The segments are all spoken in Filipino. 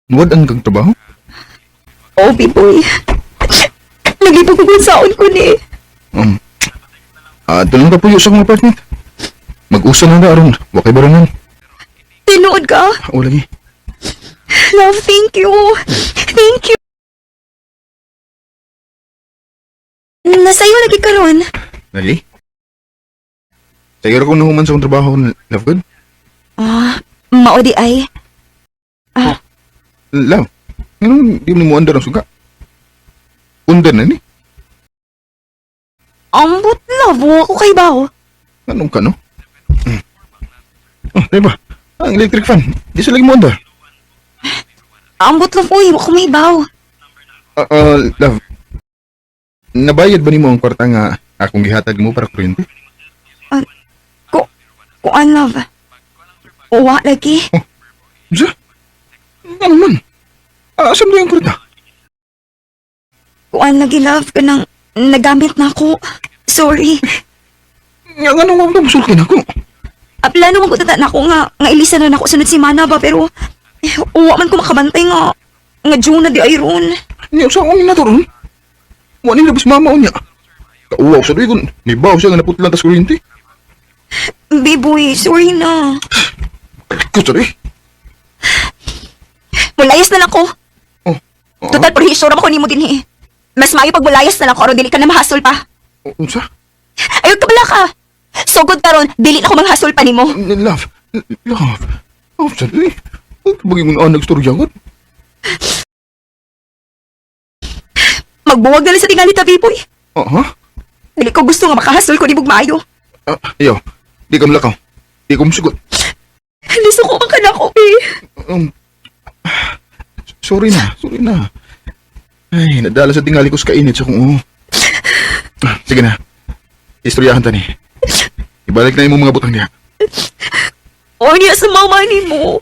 Nuwad ang kang trabaho? Oh, Biboy. Lagi pagpagsaon ko ni. Tulong ka po sa akong apartment. Mag-usa na aron. Wakay barangan. Tinuod ka? O lagi. Love, thank you. Thank you. Nasayo lagi karon. Lagi? Siguro kung nahuman sa akong trabaho, love good? Mao di ay. Love, ngayon di mo andar ang suga. Undar na ni. Ambot, love. Ako kay bao. Anong ka, no? Diba? Ang electric fan. Di sa lagi mo andar. Ambot, love. Uy, ako may baw. Love. Nabayad ba ni mo ang kwarta nga akong gihatag mo para kuryente? Kuan, love. Uwa lagi. Diya? Ano man? Asam na yung kwarta? Kuan lagi, love. Kanang nagamit na ako. Sorry. Nga nga nung mga musulkin ako. Plano mo na ako nga ilisan na ako sunod si Mana ba, pero uwa man ko makabantay nga June na di ay ron. Niya sa akong naturon. Wala nila bis mama o niya. Kauwaw sa doon. Nibaw siya nga naputlan tas kuryente. Biboy, sorry na. Sorry. Mulayas na lang ko. Total, pero hisura mo ko ni mo din eh. Mas maayo pag mulayas na lang ko, aron dili ka na mahasol pa. Unsa? Ayaw ka bala ka. Sugod ka ron, dili na ko manghasol pa ni mo. Love. Sorry. Bagay mo na nagstorya ko. Magbuwag na lang sa tingali ta, Biboy. Ha? Dili ko gusto nga makahasol ko ni Bugmayo. Ayaw. Di ka malakaw. Di ko masugot. Hindi suko ka na ko, eh. Sorry na. Ay, nadala sa tingali ko sa kainit sa kung sige na. Istoryahan ta ni. Ibalik na yung mga butang niya. O niya sa mama ni mo.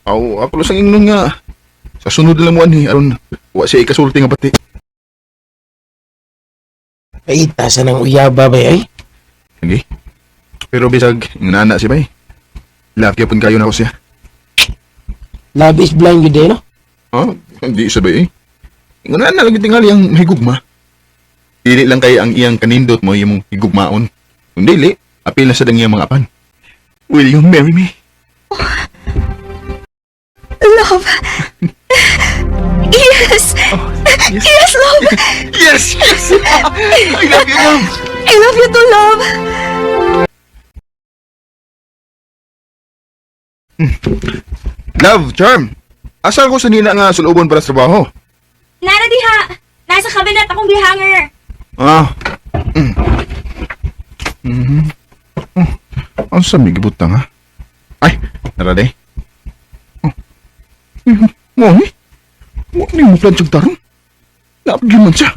Ako lang sang ingnon nga. Sa sunod lang mo ani, aron wa siya ikasulti nga pati. Ay, tasa ng uyaba ba ay? Sige. Pero bisag, nana si bay. Love yapon kayo na ako siya. Love is blind yun din, no? Hindi sabay eh. Nana lagi tingali ang mahigugma. Dili lang kay ang iyang kanindot mo yung higugmaon. Kung dili, apil na sa dang iyang mga apan. Will you marry me? Love. Yes. Yes, love. Yes! I love you, love! I love you too, love. Love, charm! Asal ko sa nina nga sulubon para sa trabaho? Nara diha. Nasa kabinet akong bihanger. Ang sami gibutang ha? Ay, naraday. Mami, huwag na yung plan siyang tarong. Napagin man siya.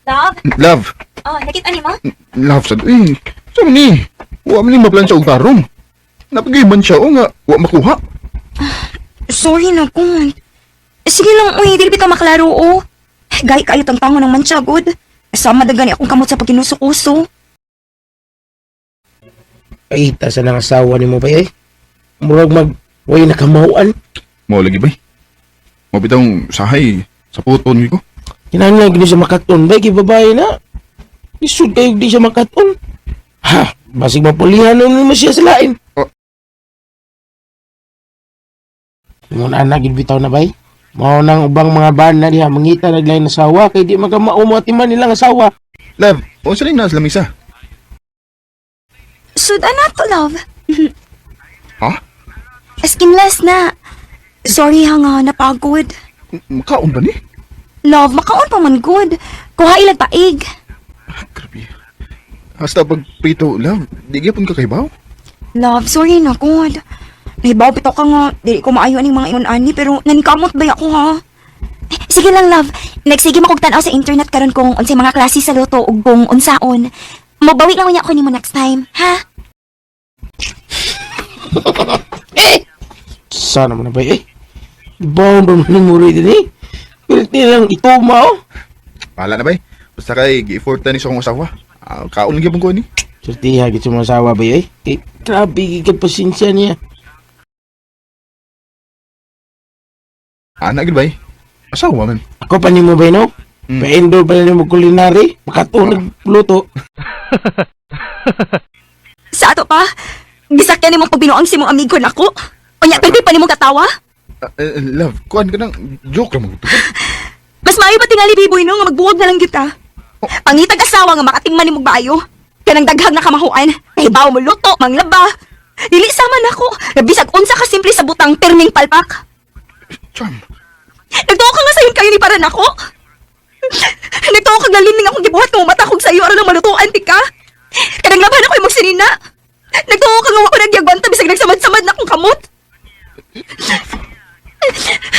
Love. Love, Oh, nakita ni mo? love sa sabi ni, huwag man yung maplan siya og tarong. Napagin man siya o nga, huwag makuha. Sorry na kung. Sige lang, uy, dili bitaw maklaro o. Gay kayo tang tango ng mansyagod. Sama dagani akong kamot sa pagkinusukuso. Ay, tasa ng asawa ni mo ba ay? Murag way nakamauan. Mo lagi ba? Mo bitong sahay sa puton ko. Kinahanglan gini siya makaton ba? Kay babae na. Isud kayo di siya makaton. Ha, basig mapulihan nun mo siya sa lain. Ingon anak, bitaw na bay? Mao nang ubang mga bana diha mangita na nila asawa kay di magamaumo-atiman nilang asawa. Love, o sila na sa lamisa. Suda na to, love. Ha? Skinless na. Sorry ha nga, napagod. Makaon ba ni? Love, makaon pa man good. Kuha ilag paig. Grabe. Hasta pag prito, love, di gyapon ka kay baw? Love, sorry na good. Nahibaw bitaw ka nga, dili ko maayo aning mga ingon-ani, pero nanikamot ba ako ha? Sige lang, love. Nagsige makugtanaw sa internet karon kung unsay mga klase sa luto ug kung unsaon. Mabawi lang niya ako nimo next time, ha? Sana mo na ba eh? Bound on memory din eh. Pilti lang itumaw. Bahala na ba? Basta kay gi-effort ni sa akong asawa. Kaon gyapon ko ni. Sertiha gid sa mga asawa ba eh? Grabe gid pasensya niya. Anak gid bay. Asawa man. Ako pa nimo ba no? Pa-endor pa nimo culinary, makatulog luto. Sa ato pa, gisakyan nimong pagbinuang si mong amigo nako. Unya, pwede pa nimong katawa? Love, kuan ka nang joke ra mo to. Mas maayo pa tingali, Biboy, no, nga magbuwag na lang kita. Pangitag asawa nga makatingman nimong bayo. Kanang daghang na kamahuan. Nahibaw mo luto, manglaba. Dili sama na ako. Bisag unsa ka simple sa butang perming palpak. Charm. Nagtuo ka nga sayon kayo ni para nako. Nagtuo ka nga lining akong gibuhat nga mata kong sayo aron lang malutuan ti ka. Kanang laban ako yung magsinina. Nagtuo ka nga ako nagyagbanta bisag nagsamad-samad na akong kamot.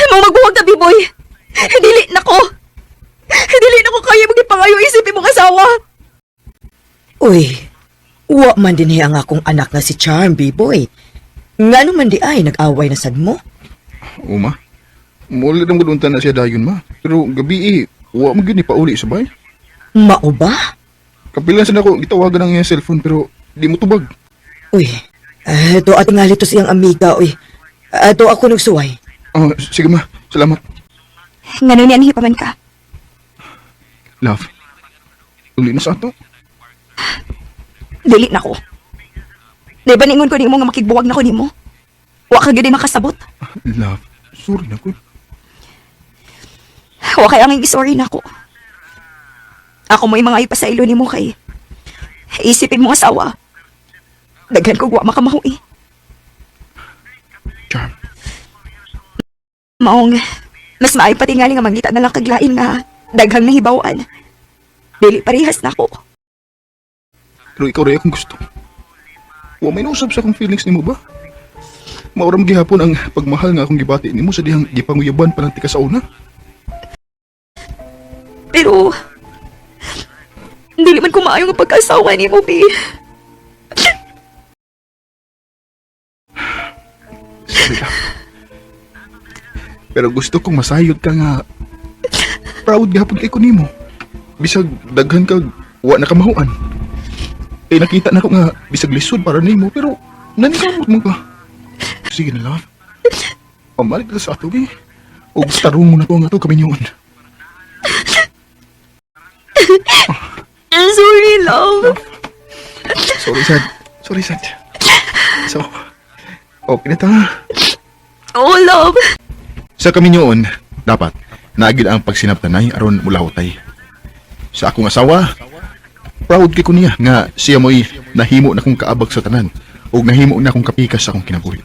Mau magbuwag na, Biboy. Dili nako. Dili nako kaya magipangayo isipin mong asawa. Uy, wa man din ang akong anak nga si Charm, B-boy. Nga naman di ay nag-away na sad mo. Uma. Mula nang guduntan na siya dayon ma. Pero gabi wa mo gyud ni pauli sa bay. Mao ba? Kapilan sa nako gitawagan ang iyang cellphone pero di mo tubag. Uy, ito at nga lito siyang amiga, uy. Ito ako nagsuway. Oh, sige ma. Salamat. Ngano niyan hipaman ka? Love. Uli na sa ato. Dili nako. Di ba ningon ko nimo nga makigbuwag na ko nimo? Wa ka gyud makasabot. Love. Sorry na ko. Wa kay ang sorry nako. Ako mo yung mga ipasaylo nimo kay isipin mo asawa. Daghan ko wa makamahui. Charm. Maong, mas maay pati nga nga mangita na lang kaglain nga daghang nahibawan. Dili parehas na ko. Pero ikaw rin akong gusto. Wa may nausap sa akong feelings nimo ba? Mauram gihapon ang pagmahal nga akong gibati nimo sa dihang gipanguyaban pa ng tika sa una. Pero, dili man ko maayo nga pagkasawa ni mo, Bi. Sorry lang. Pero gusto kong masayod ka nga proud gihapon kay ko nimo. Bisag daghan kag wa na kamahuan. Eh nakita na ko nga bisag lisod para nimo pero nanikamot mo ka. Sige na love. Pamalik ka sa ato gi. Og tarong mo na ko nga to kaminyon. Sorry, love. Sorry sad. So, okay na ta. Oh, love. Sa kaminyoon, dapat naagid ang pagsinabtanay aron mulahutay. Sa akong asawa, proud kay ko niya nga siya mo'y nahimo na kong kaabag sa tanan o nahimo na akong kapikas sa akong kinabuhi.